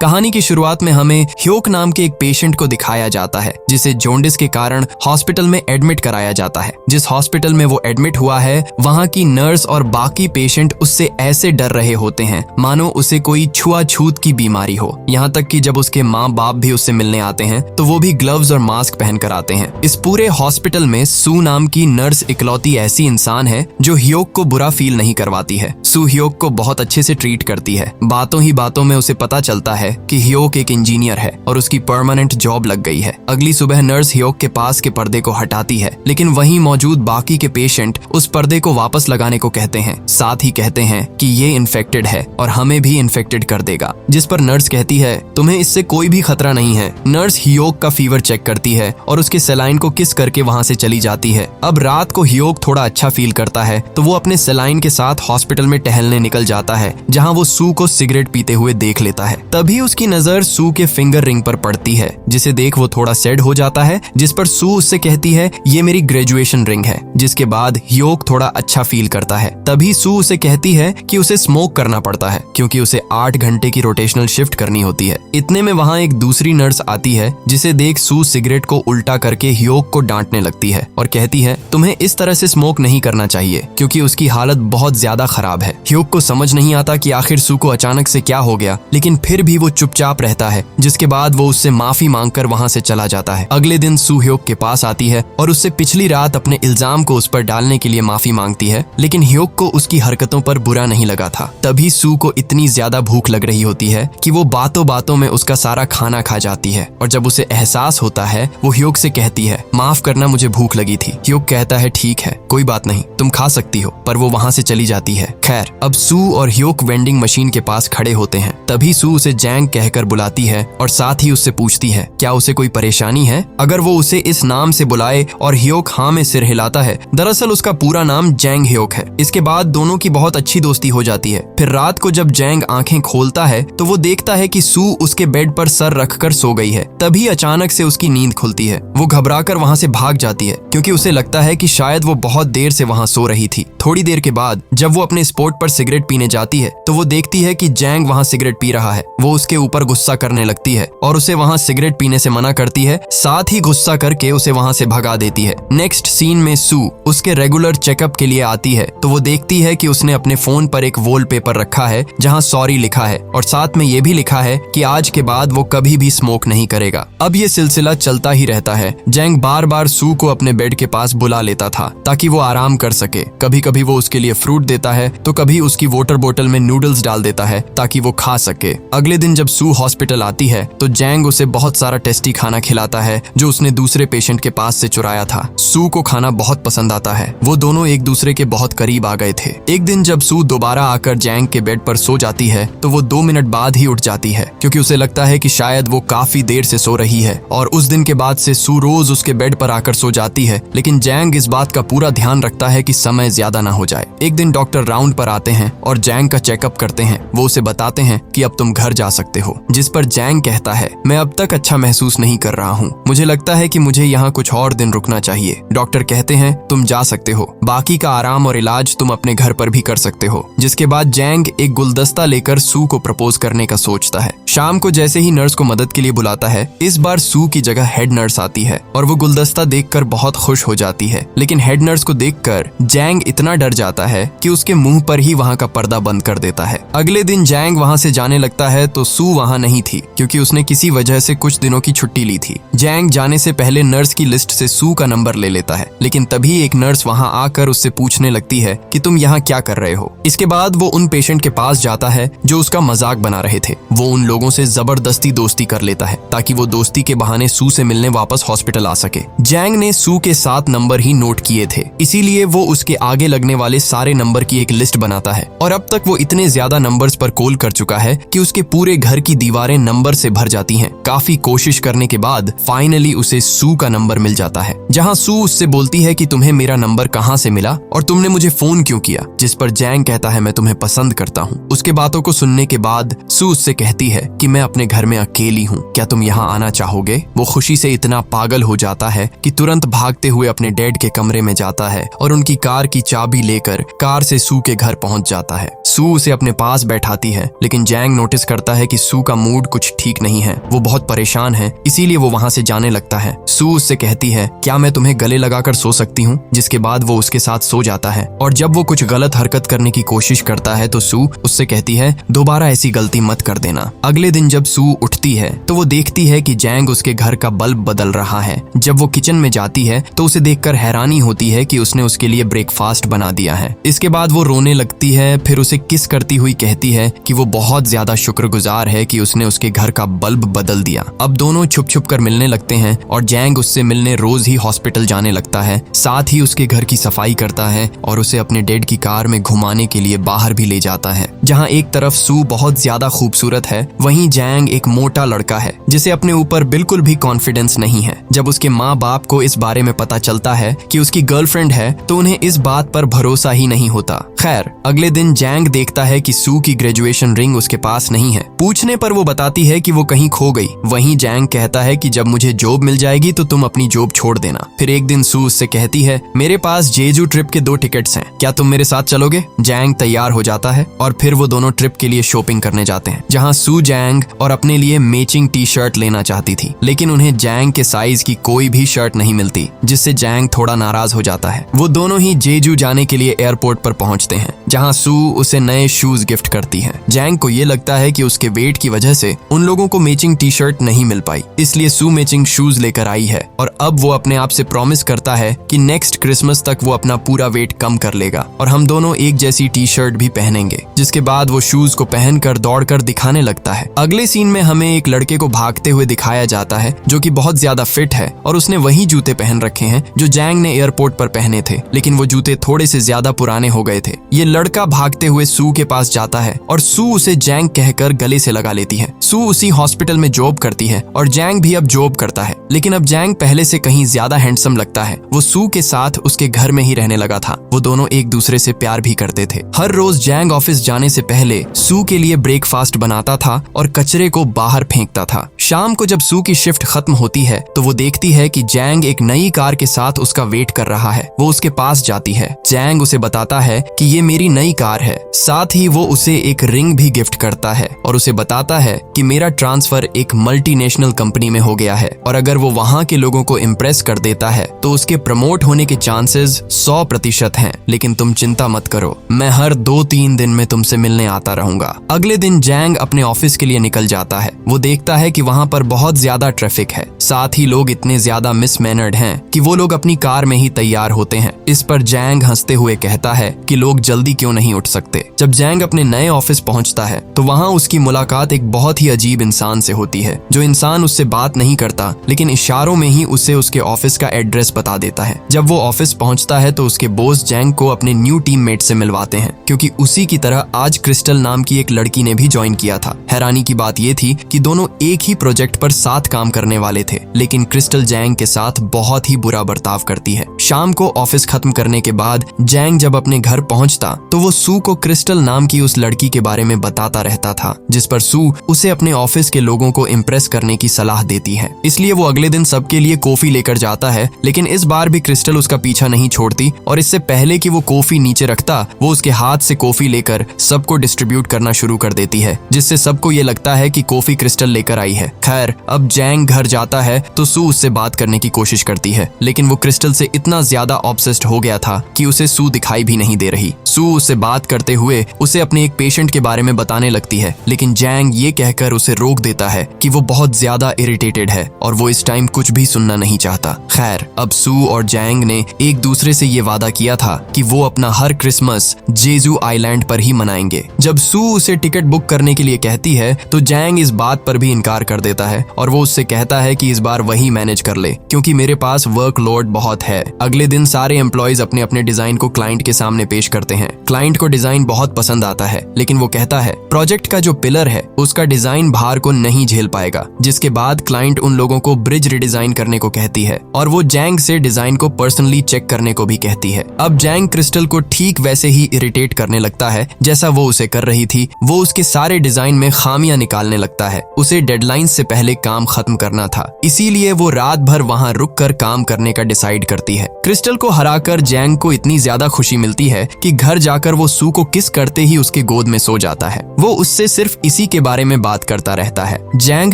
कहानी की शुरुआत में हमें ह्योक नाम के एक पेशेंट को दिखाया जाता है जिसे जॉन्डिस के कारण हॉस्पिटल में एडमिट कराया जाता है। जिस हॉस्पिटल में वो एडमिट हुआ है वहाँ की नर्स और बाकी पेशेंट उससे ऐसे डर रहे होते हैं मानो उसे कोई छुआछूत की बीमारी हो। यहाँ तक कि जब उसके माँ बाप भी उससे मिलने आते हैं तो वो भी ग्लव्स और मास्क पहन कर आते हैं। इस पूरे हॉस्पिटल में सू नाम की नर्स इकलौती ऐसी इंसान है जो ह्योक को बुरा फील नहीं करवाती है। सू ह्योक को बहुत अच्छे से ट्रीट करती है। बातों ही बातों में उसे पता चलता है कि ह्योक एक इंजीनियर है और उसकी परमानेंट जॉब लग गई है। अगली सुबह नर्स ह्योक के पास के पर्दे को हटाती है, लेकिन वहीं मौजूद बाकी के पेशेंट उस पर्दे को वापस लगाने को कहते हैं। साथ ही कहते हैं कि ये इन्फेक्टेड है और हमें भी इन्फेक्टेड कर देगा, जिस पर नर्स कहती है तुम्हें इससे कोई भी खतरा नहीं है। नर्स ह्योक का फीवर चेक करती है और उसके सलाइन को किस करके वहाँ से चली जाती है। अब रात को ह्योक थोड़ा अच्छा फील करता है तो वो अपने सलाइन के साथ हॉस्पिटल में टहलने निकल जाता है, जहाँ वो सू को सिगरेट पीते हुए देख लेता है। तभी उसकी नजर सू के फिंगर रिंग पर पड़ती है, जिसे देख वो थोड़ा सैड हो जाता है, जिस पर सू उससे कहती है ये मेरी ग्रेजुएशन रिंग है। जिसके बाद ह्योक थोड़ा अच्छा फील करता है। तभी सू उसे कहती है कि उसे स्मोक करना पड़ता है क्योंकि उसे 8 घंटे की रोटेशनल शिफ्ट करनी होती है। इतने में वहाँ एक दूसरी नर्स आती है, जिसे देख सू सिगरेट को उल्टा करके ह्योक को डांटने लगती है और कहती है तुम्हें इस तरह से स्मोक नहीं करना चाहिए क्योंकि उसकी हालत बहुत ज्यादा खराब है। ह्योक को समझ नहीं आता कि आखिर सू को अचानक से क्या हो गया, लेकिन फिर भी वो चुपचाप रहता है। जिसके बाद वो उससे माफी मांगकर वहाँ से चला जाता है। अगले दिन सू ह्योक के पास आती है और उससे पिछली रात अपने इल्जाम को उस पर डालने के लिए माफी मांगती है, लेकिन ह्योक को उसकी हरकतों पर बुरा नहीं लगा था। तभी सू को इतनी ज्यादा भूख लग रही होती है कि वो बातों बातों में उसका सारा खाना खा जाती है और जब उसे एहसास होता है वो ह्योक से कहती है माफ करना, मुझे भूख लगी थी। ह्योक कहता है ठीक है, कोई बात नहीं, तुम खा सकती हो, पर वो वहाँ से चली जाती है। खैर, अब सू और ह्योक वेंडिंग मशीन के पास खड़े होते हैं। तभी सू उसे जैंग कहकर बुलाती है और साथ ही उससे पूछती है क्या उसे कोई परेशानी है। अगर वो उसे इस नाम से बुलाए और ह्योक हाँ में सिर हिलाता है। दरअसल उसका पूरा नाम जैंग ह्योक है। इसके बाद दोनों की बहुत अच्छी दोस्ती हो जाती है। फिर रात को जब जैंग आंखें खोलता है तो वो देखता है कि सू उसके बेड पर सर रखकर सो गई है। तभी अचानक से उसकी नींद खुलती है। वो घबराकर वहाँ से भाग जाती है क्योंकि उसे लगता है कि शायद वो बहुत देर से वहाँ सो रही थी। थोड़ी देर के बाद जब वो अपने स्पॉट पर सिगरेट पीने जाती है तो वो देखती है कि जैंग वहाँ सिगरेट पी रहा है। वो उसके ऊपर गुस्सा करने लगती है और उसे वहाँ सिगरेट पीने से मना करती है, साथ ही गुस्सा करके उसे वहाँ से भगा देती है। नेक्स्ट सीन में सू उसके रेगुलर चेकअप के लिए आती है तो वो देखती है कि उसने अपने फोन पर एक वॉलपेपर रखा है जहाँ सॉरी लिखा है और साथ में ये भी लिखा है कि आज के बाद वो कभी भी स्मोक नहीं करेगा। अब ये सिलसिला चलता ही रहता है। जैंग बार बार सू को अपने बेड के पास बुला लेता था ताकि वो आराम कर सके। कभी कभी वो उसके लिए फ्रूट देता है तो कभी उसकी वाटर बोतल में नूडल्स डाल देता है ताकि वो खा सके। अगले दिन जब सू हॉस्पिटल आती है तो जैंग उसे बहुत सारा टेस्टी खाना खिलाता है जो उसने दूसरे पेशेंट के पास से चुराया था। सू को खाना बहुत पसंद आता है। वो दोनों एक दूसरे के बहुत करीब आ गए थे। एक दिन जब सू दोबारा आकर जैंग के बेड पर सो जाती है तो वो 2 मिनट बाद ही उठ जाती है क्योंकि उसे लगता है कि शायद वो काफी देर से सो रही है और उस दिन के बाद से सू रोज उसके बेड पर आकर सो जाती है। लेकिन जैंग इस बात का पूरा ध्यान रखता है कि समय ज्यादा ना हो जाए। एक दिन डॉक्टर राउंड पर आते हैं और जैंग का चेकअप करते हैं। वो उसे बताते हैं कि अब तुम घर जा सकते हो, जिस पर जैंग कहता है मैं अब तक अच्छा महसूस नहीं कर रहा हूँ, मुझे लगता है कि मुझे यहाँ कुछ और दिन रुकना चाहिए। डॉक्टर कहते हैं तुम जा सकते हो, बाकी का आराम और इलाज तुम अपने घर पर भी कर सकते हो। जिसके बाद जैंग एक गुलदस्ता लेकर सू को प्रपोज करने का सोचता है। शाम को जैसे ही नर्स को मदद के लिए बुलाता है, इस बार सू की जगह हेड नर्स आती है और वो गुलदस्ता देखकर बहुत खुश हो जाती है। लेकिन हेड नर्स को देखकर जैंग इतना डर जाता है कि उसके मुंह पर ही वहाँ का पर्दा बंद कर देता है। अगले दिन जैंग वहाँ से जाने लगता है तो सू वहाँ नहीं थी क्योंकि उसने किसी वजह से कुछ दिनों की छुट्टी ली थी। जैंग जाने से पहले नर्स की लिस्ट से सू का नंबर ले लेता है, लेकिन तभी एक नर्स वहाँ आकर उससे पूछने लगती है कि तुम यहाँ क्या कर रहे हो। इसके बाद वो उन पेशेंट के पास जाता है जो उसका मजाक बना रहे थे। वो उन लोगों से जबरदस्ती दोस्ती कर लेता है ताकि वो दोस्ती के बहाने सू से मिलने वापस हॉस्पिटल आ सके। जैंग ने सू के 7 नंबर ही नोट किए थे, इसीलिए वो उसके आगे लगने वाले सारे नंबर की एक लिस्ट बनाता है और अब तक वो इतने ज्यादा नंबर्स पर कॉल कर चुका है कि उसके पूरे घर की दीवारें नंबर से भर जाती हैं। काफी कोशिश करने के बाद फाइनली उसे सू का नंबर मिल जाता है, जहां सू उससे बोलती है कि तुम्हें मेरा नंबर कहां से मिला और तुमने मुझे फोन क्यों किया। जिस पर जैंग कहता है मैं तुम्हें पसंद करता हूं। उसके बातों को सुनने के बाद सू उससे कहती है कि मैं अपने घर में अकेली हूं, क्या तुम यहाँ आना चाहोगे। वो खुशी से इतना पागल हो जाता है कि तुरंत भागते हुए अपने डैड के कमरे में जाता है और उनकी कार की चाबी लेकर कार से सू के घर पहुंच जाता है। सू उसे अपने पास बैठाती है, लेकिन जैंग नोटिस करता है कि सू का मूड कुछ ठीक नहीं है, वो बहुत परेशान है, इसीलिए वो वहाँ से जाने लगता है। सू उससे कहती है, क्या मैं तुम्हें गले लगाकर सो सकती हूँ? जिसके बाद वो उसके साथ सो जाता है। और जब वो कुछ गलत हरकत करने की कोशिश करता है तो सू उससे कहती है, दोबारा ऐसी गलती मत कर देना। अगले दिन जब सू उठती है तो वो देखती है कि जैंग उसके घर का बल्ब बदल रहा है। जब वो किचन में जाती है तो उसे देखकर हैरानी होती है कि उसने उसके लिए ब्रेकफास्ट बना दिया है। इसके बाद वो रोने लगती है, फिर उसे किस करती हुई कहती है कि वो बहुत ज्यादा शुक्रगुजार है कि उसने उसके घर का बल्ब बदल दिया। अब दोनों छुप छुप कर मिलने लगते हैं और जैंग उससे मिलने रोज ही हॉस्पिटल जाने लगता है, साथ ही उसके घर की सफाई करता है और उसे अपने डेड की कार में घुमाने के लिए बाहर भी ले जाता है। जहाँ एक तरफ सू बहुत ज्यादा खूबसूरत है, वहीं जैंग एक मोटा लड़का है जिसे अपने ऊपर बिल्कुल भी कॉन्फिडेंस नहीं है। जब उसके माँ बाप को इस बारे में पता चलता है कि उसकी गर्लफ्रेंड है तो उन्हें इस बात पर भरोसा ही नहीं होता। खैर, अगले दिन जैंग देखता है कि सू की ग्रेजुएशन रिंग उसके पास नहीं है। पूछने पर वो बताती है कि वो कहीं खो गई। वहीं जैंग कहता है कि जब मुझे जॉब मिल जाएगी तो तुम अपनी जॉब छोड़ देना। फिर एक दिन सू उससे कहती है, मेरे पास जेजू ट्रिप के 2 टिकट्स हैं, क्या तुम मेरे साथ चलोगे? जैंग तैयार हो जाता है और फिर वो दोनों ट्रिप के लिए शॉपिंग करने जाते हैं, जहाँ सू जैंग और अपने लिए मैचिंग टी शर्ट लेना चाहती थी, लेकिन उन्हें जैंग के साइज की कोई भी शर्ट नहीं मिलती, जिससे जैंग थोड़ा नाराज हो जाता है। वो दोनों ही जेजू जाने के लिए एयरपोर्ट पर पहुंचते हैं, जहां सू उसे नए शूज गिफ्ट करती है। जैंग को ये लगता है कि उसके वेट की वजह से उन लोगों को मैचिंग टी शर्ट नहीं मिल पाई, इसलिए सू मैचिंग शूज लेकर आई है और अब वो अपने आप से प्रॉमिस करता है कि नेक्स्ट क्रिसमस तक वो अपना पूरा वेट कम कर लेगा और हम दोनों एक जैसी टी शर्ट भी पहनेंगे। जिसके बाद वो शूज को पहनकर दौड़कर दिखाने लगता है। अगले सीन में हमें एक लड़के को भागते हुए दिखाया जाता है जो कि बहुत ज्यादा फिट है और उसने वही जूते पहन रखे हैं जो जैंग ने एयरपोर्ट पर पहने थे, लेकिन वो जूते थोड़े से ज्यादा पुराने हो गए थे। ये लड़का भागते हुए सू के पास जाता है और सू उसे जैंग कहकर गले से लगा लेती है। सू उसी हॉस्पिटल में जॉब करती है और जैंग भी अब जॉब करता है, लेकिन अब जैंग पहले से कहीं ज्यादा हैंडसम लगता है। वो सू के साथ उसके घर में ही रहने लगा था। वो दोनों एक दूसरे से प्यार भी करते थे। हर रोज जैंग ऑफिस जाने से पहले सू के लिए ब्रेकफास्ट बनाता था और कचरे को बाहर फेंकता था। शाम को जब सू की शिफ्ट खत्म होती है तो वो देखती है कि जैंग एक नई कार के साथ उसका वेट कर रहा है। वो उसके पास जाती है। जैंग उसे बताता है कि ये मेरी नई कार है। साथ ही वो उसे एक रिंग भी गिफ्ट करता है और उसे बताता है कि मेरा ट्रांसफर एक मल्टीनेशनल कंपनी में हो गया है और अगर वो वहाँ के लोगों को इम्प्रेस कर देता है तो उसके प्रमोट होने के चांसेस 100% हैं। लेकिन तुम चिंता मत करो, मैं हर 2-3 दिन में तुमसे मिलने आता रहूंगा। अगले दिन जैंग अपने ऑफिस के लिए निकल जाता है। वो देखता है कि वहाँ पर बहुत ज्यादा ट्रैफिक है, साथ ही लोग इतने ज्यादा मिसमैनर्ड हैं कि वो लोग अपनी कार में ही तैयार होते हैं। इस पर जैंग हंसते हुए कहता है कि लोग जल्दी क्यों नहीं उठ सकते। जब जैंग अपने नए ऑफिस पहुंचता है तो वहाँ उसकी मुलाकात एक बहुत ही अजीब इंसान से होती है। जो इंसान उससे बात नहीं करता लेकिन इशारों में ही उसे उसके ऑफिस का एड्रेस बता देता है। जब वो ऑफिस पहुंचता है तो उसके बॉस जैंग को अपने न्यू टीममेट से मिलवाते हैं, क्योंकि उसी की तरह आज क्रिस्टल नाम की एक लड़की ने भी ज्वाइन किया था। हैरानी की बात ये थी कि दोनों एक ही प्रोजेक्ट पर साथ काम करने वाले थे, लेकिन क्रिस्टल जैंग के साथ बहुत ही बुरा बर्ताव करती है। शाम को ऑफिस खत्म करने के बाद जैंग जब अपने घर पहुंचता तो वो सू को क्रिस्टल नाम की उस लड़की के बारे में बताता रहता था, जिस पर सू उसे अपने ऑफिस के लोगों को इम्प्रेस करने की सलाह देती है। इसलिए वो अगले दिन सबके लिए कॉफी लेकर जाता है, लेकिन इस बार भी क्रिस्टल उसका पीछा नहीं छोड़ती और इससे पहले कि वो कॉफी नीचे रखता वो उसके हाथ से कॉफी लेकर सबको डिस्ट्रीब्यूट करना शुरू कर देती है, जिससे सबको ये लगता है कि कॉफी क्रिस्टल लेकर आई है। खैर, अब जैंग घर जाता है तो सू उससे बात करने की कोशिश करती है, लेकिन वो क्रिस्टल से इतना ज्यादा ऑब्सेस्ड हो गया था कि उसे सू दिखाई भी नहीं दे रही। सू उससे बात करते हुए उसे अपने एक पेशेंट के बारे में बताने लगती है, लेकिन जैंग ये कहकर उसे रोक देता है कि वो बहुत ज्यादा इरिटेटेड है और वो इस टाइम कुछ भी सुनना नहीं चाहता। खैर, अब सू और जैंग ने एक दूसरे से ये वादा किया था कि वो अपना हर क्रिसमस जेजू आइलैंड पर ही मनाएंगे। जब सू उसे टिकट बुक करने के लिए कहती है तो जैंग इस बात पर भी इनकार कर देता है और वो उससे कहता है कि इस बार वही मैनेज कर ले, क्योंकि मेरे पास वर्कलोड बहुत है। अगले दिन सारे एम्प्लॉयज अपने अपने डिजाइन को क्लाइंट के सामने पेश करते हैं। क्लाइंट को डिजाइन बहुत पसंद आता है, लेकिन वो कहता है प्रोजेक्ट का जो पिलर है उसका डिजाइन भार को नहीं झेल पाएगा। जिसके बाद क्लाइंट उन लोगों को ब्रिज रिडिजाइन करने को कहती है और वो जैंग से डिजाइन को पर्सनली चेक करने को भी कहती है। अब जैंग क्रिस्टल को ठीक वैसे ही इरिटेट करने लगता है जैसा वो उसे कर रही थी। वो उसके सारे डिजाइन में खामियां निकालने लगता है, उसे डेडलाइंस से पहले काम खत्म करना था, इसीलिए वो रात भर वहां रुककर काम करने का डिसाइड करती है। क्रिस्टल को हराकर जैंग को इतनी ज्यादा खुशी मिलती है कि घर जाकर वो सू को किस करते ही उसके गोद में सो जाता है। वो उससे सिर्फ इसी के बारे में बात करता रहता है। जैंग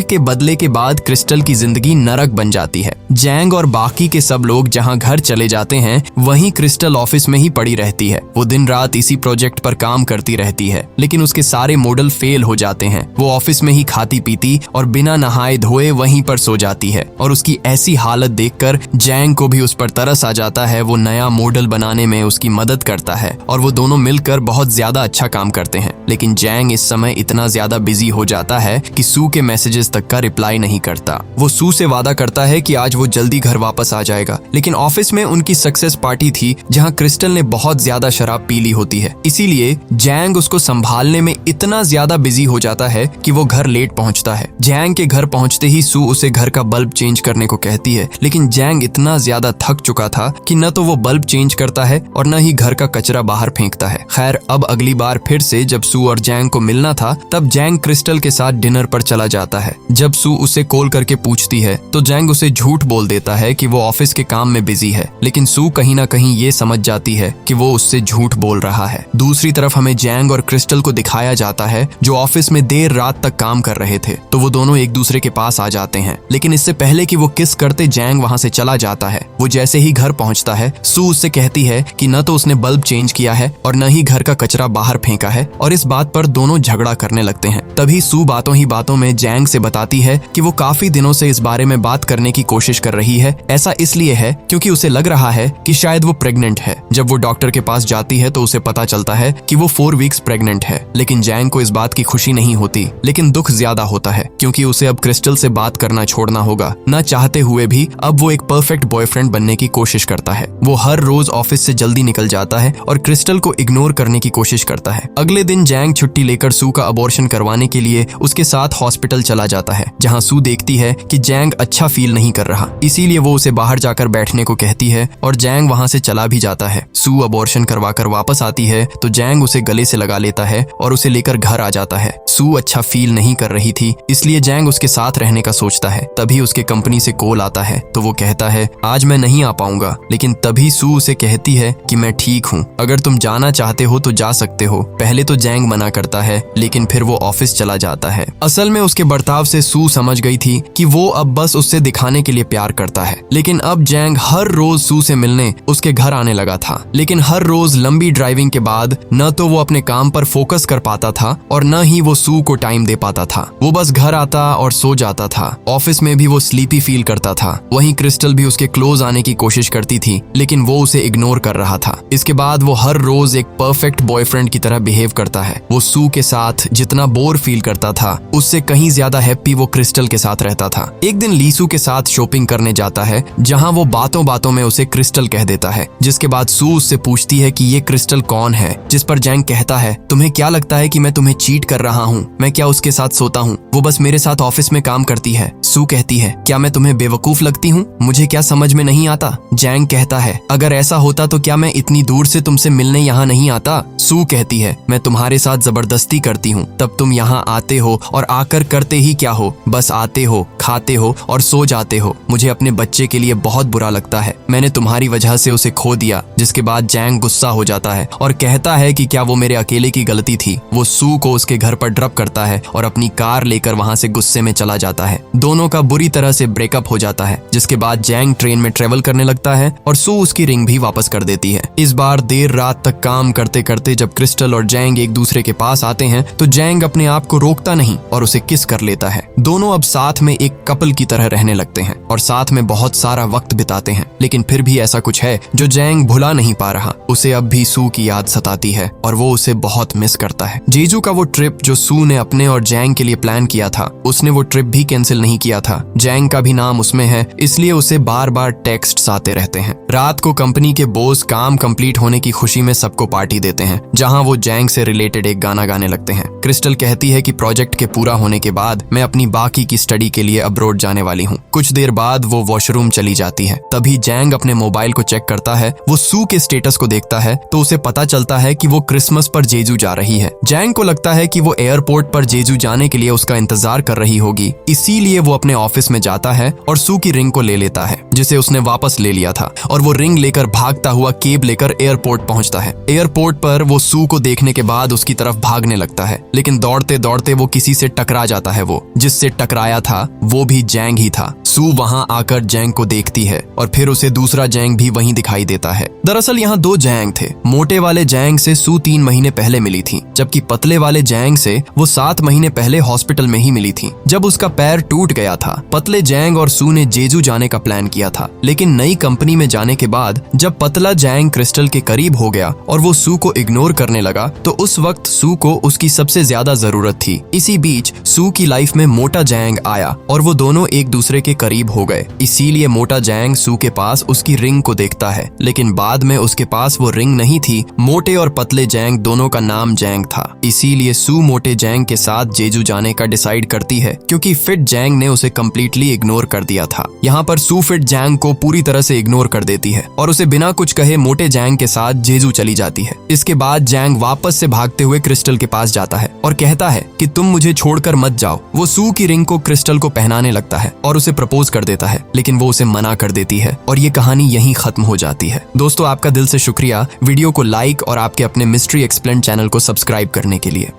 के बदले के बाद क्रिस्टल की जिंदगी नरक बन जाती है। जैंग और बाकी के सब लोग जहां घर चले जाते हैं, वहीं क्रिस्टल ऑफिस में ही पड़ी रहती है। वो दिन रात इसी प्रोजेक्ट पर काम करती रहती है, लेकिन उसके सारे मॉडल फेल हो जाते हैं। वो ऑफिस में ही खाती पीती और बिना नहाए धोए वहीं पर सो जाती है और उसकी ऐसी हालत देखकर जैंग को भी उस पर तरस आ जाता है। वो नया मॉडल बनाने में उसकी मदद करता है और वो दोनों मिलकर बहुत ज्यादा अच्छा काम करते हैं। लेकिन जैंग इस समय इतना ज्यादा बिजी हो जाता है कि सू के मैसेजेस तक का रिप्लाई नहीं करता। वो सू से वादा करता है कि आज वो जल्दी घर वापस आ जाएगा, लेकिन ऑफिस में उनकी सक्सेस पार्टी थी जहां क्रिस्टल ने बहुत ज्यादा शराब पी ली होती है। इसीलिए जैंग उसको संभालने में इतना ज्यादा बिजी हो जाता है कि वो घर लेट पहुंचता है। जैंग के घर पहुंचते ही सू उसे घर का बल्ब चेंज करने को कहती है, लेकिन जैंग इतना ज्यादा थक चुका था कि न तो वो बल्ब चेंज करता है और न ही घर का कचरा बाहर फेंकता है। खैर, अब अगली बार फिर से जब सू और जैंग को मिलना था, तब जैंग क्रिस्टल के साथ डिनर पर चला जाता है। जब सू उसे कॉल करके पूछती है तो जैंग उसे झूठ बोल देता है कि वो ऑफिस के काम में बिजी है, लेकिन सू कहीं ना कहीं ये समझ जाती है कि वो उससे झूठ बोल रहा है। दूसरी तरफ हमें जैंग और क्रिस्टल को दिखाया जाता है जो ऑफिस में देर रात तक काम कर रहे थे। तो वो दोनों एक दूसरे के पास आ जाते हैं, लेकिन इससे पहले कि वो किस करते जैंग वहां से चला जाता है। वो जैसे ही घर पहुंचता है, सू उससे कहती है कि न तो उसने बल्ब चेंज किया है और न ही घर का कचरा बाहर फेंका है, और इस बात पर दोनों झगड़ा करने लगते हैं। तभी सू बातों ही बातों में जैंग से बताती है कि वो काफी दिनों से इस बारे में बात करने की कोशिश कर रही है। ऐसा इसलिए है क्योंकि उसे लग रहा है कि शायद वो प्रेग्नेंट है। जब वो डॉक्टर के पास जाती है तो उसे पता चलता है कि वो 4 वीक्स प्रेग्नेंट है, लेकिन जैंग को इस बात की खुशी नहीं होती, लेकिन दुख ज्यादा होता है क्योंकि उसे अब क्रिस्टल से बात करना छोड़ना होगा। न चाहते हुए भी अब वो एक परफेक्ट बॉयफ्रेंड बनने की कोशिश करता है। वो हर रोज ऑफिस से जल्दी निकल जाता है और क्रिस्टल को इग्नोर करने की कोशिश करता है। अगले दिन जैंग छुट्टी लेकर सू का अबॉर्शन करवाने के लिए उसके साथ हॉस्पिटल चला जाता है, जहां सू देखती है कि जैंग अच्छा फील नहीं कर रहा, इसीलिए वो उसे बाहर जाकर बैठने को कहती है और जैंग वहां से चला भी जाता है। सू अबॉर्शन करवाकर वापस आती है तो जैंग उसे गले से लगा लेता है और उसे लेकर घर आ जाता है। सू अच्छा फील नहीं कर रही थी, इसलिए जैंग उसके साथ रहने का सोचता है। तभी उसके कंपनी से कॉल आता है तो वो कहता है आज मैं नहीं आ पाऊंगा, लेकिन तभी सू उसे कहती है कि मैं ठीक हूँ, अगर तुम जाना चाहते हो तो जा सकते हो। पहले तो जैंग मना करता है, लेकिन फिर वो ऑफिस चला जाता है। असल में उसके बर्ताव से सू समझ गई थी कि वो अब बस उससे दिखाने के लिए प्यार करता है, लेकिन अब जैंग हर रोज सू से मिलने उसके घर आने लगा था। लेकिन हर रोज लंबी ड्राइविंग के बाद न तो वो अपने काम पर फोकस कर पाता था और न ही वो सू को टाइम दे पाता था। वो बस घर आता और सो जाता था। ऑफिस में भी वो स्लीपी फील करता था। वहीं क्रिस्टल भी उसके क्लोज आने की कोशिश करती थी, लेकिन वो उसे इग्नोर कर रहा था। इसके बाद वो हर रोज एक परफेक्ट बॉयफ्रेंड की तरह बिहेव करता है। वो सू के साथ जितना बोर फील करता था, उससे कहीं ज्यादा हैप्पी वो क्रिस्टल के साथ रहता था। एक दिन लीसू के साथ शॉपिंग करने जाता है, जहां वो बातों बातों में उसे क्रिस्टल कह देता है, जिसके बाद सू उससे पूछती है कि ये क्रिस्टल कौन है, जिस पर जैंग कहता है तुम्हें क्या लगता है कि मैं तुम्हें चीट कर रहा हूँ? मैं क्या उसके साथ सोता हूँ? वो बस मेरे साथ ऑफिस में काम करती है। सू कहती है क्या मैं तुम्हें बेवकूफ लगती हूँ? मुझे क्या समझ में नहीं आता? जैंग कहता है अगर ऐसा होता तो क्या मैं इतनी दूर से तुमसे मिलने यहाँ नहीं आता? सू कहती है मैं तुम्हारे साथ जबरदस्ती करती हूँ, तब तुम यहाँ आते हो और आकर करते ही क्या हो, बस आते हो, खाते हो और सो जाते हो। मुझे अपने बच्चे के लिए बहुत बुरा लगता है, मैंने तुम्हारी वजह से उसे खो दिया। जिसके बाद जैंग गुस्सा हो जाता है और कहता है कि क्या वो मेरे अकेले की गलती थी। वो सू को उसके घर पर ड्रॉप करता है और अपनी कार लेकर वहां से गुस्से में चला जाता है। दोनों का बुरी तरह से ब्रेकअप हो जाता है, जिसके बाद जैंग ट्रेन में ट्रेवल करने लगता है और सू उसकी रिंग भी वापस कर देती है। इस बार देर रात तक काम करते करते जब क्रिस्टल और जैंग एक दूसरे के पास आते हैं तो जैंग अपने आप को रोकता नहीं और उसे किस कर लेता है। दोनों अब साथ में एक कपल की तरह रहने लगते हैं और साथ में बहुत सारा वक्त बिताते हैं, लेकिन फिर भी ऐसा कुछ है जो जैंग भुला नहीं पा रहा। उसे अब भी सू की याद सताती है और वो उसे बहुत मिस करता है। जेजू का वो ट्रिप जो सू ने अपने और जैंग के लिए प्लान किया था, उसने वो ट्रिप भी कैंसिल नहीं किया था। जैंग का भी नाम उसमें है, इसलिए उसे बार बार टेक्स्ट्स आते रहते हैं। रात को कंपनी के बॉस काम कंप्लीट होने की खुशी में सबको पार्टी देते हैं, जहां वो जैंग से रिलेटेड एक गाना गाने लगते हैं। क्रिस्टल कहती है कि प्रोजेक्ट के पूरा होने के बाद मैं अपनी बाकी की स्टडी के लिए अब्रॉड जाने वाली हूँ। कुछ देर बाद वो वॉशरूम चली जाती है। तभी जैंग अपने मोबाइल को चेक करता है। वो सू के स्टेटस को देखता है तो उसे पता चलता है कि वो क्रिसमस पर जेजू जा रही है। जैंग को लगता है कि वो एयरपोर्ट पर जेजू जाने के लिए उसका इंतजार कर रही होगी, इसीलिए वो अपने ऑफिस में जाता है और सू की रिंग को ले लेता है जिसे उसने वापस ले लिया था, और वो रिंग लेकर भागता हुआ केब लेकर एयरपोर्ट पहुंचता है। एयरपोर्ट पर वो सू को देखने के बाद उसकी तरफ भागने लगता है, लेकिन दौड़ते दौड़ते वो किसी से टकरा जाता है। वो जिससे टकराया था वो भी जैंग ही था। सू वहां आकर जैंग को देखती है और फिर उसे दूसरा जैंग भी वहीं दिखाई देता है। दरअसल यहाँ 2 जैंग थे। मोटे वाले जैंग से सू 3 महीने पहले मिली थी, जबकि पतले वाले जैंग से वो 7 महीने पहले हॉस्पिटल में ही मिली थी जब उसका पैर टूट गया था। पतले जैंग और सू ने जेजू जाने का प्लान किया था, लेकिन नई कंपनी में जाने के बाद जब पतला जैंग क्रिस्टल के करीब हो गया और वो सू को इग्नोर करने लगा, तो उस वक्त सू को उसकी सबसे ज्यादा जरूरत थी। इसी बीच सू की लाइफ में मोटा जैंग आया और वो दोनों एक दूसरे के करीब हो गए। इसीलिए मोटा जैंग सू के पास उसकी रिंग को देखता है, लेकिन बाद में उसके पास वो रिंग नहीं थी। मोटे और पतले जैंग दोनों का नाम जैंग था, इसीलिए सू मोटे जैंग के साथ जेजू जाने का डिसाइड करती है, क्योंकि फिट जैंग ने उसे कंप्लीटली इग्नोर कर दिया था। यहाँ पर सू फिट जैंग को पूरी तरह से इग्नोर कर देती है और उसे बिना कुछ कहे मोटे जैंग के साथ जेजू चली जाती है। इसके बाद जैंग वापस से भागते हुए क्रिस्टल के पास जाता है और कहता है कि तुम मुझे छोड़कर मत जाओ। वो सू की रिंग को क्रिस्टल को पहनाने लगता है और उसे प्रपोज कर देता है, लेकिन वो उसे मना कर देती है और ये कहानी यहीं खत्म हो जाती है। दोस्तों, आपका दिल से शुक्रिया वीडियो को लाइक और आपके अपने मिस्ट्री एक्सप्लेन चैनल को सब्सक्राइब करने के लिए।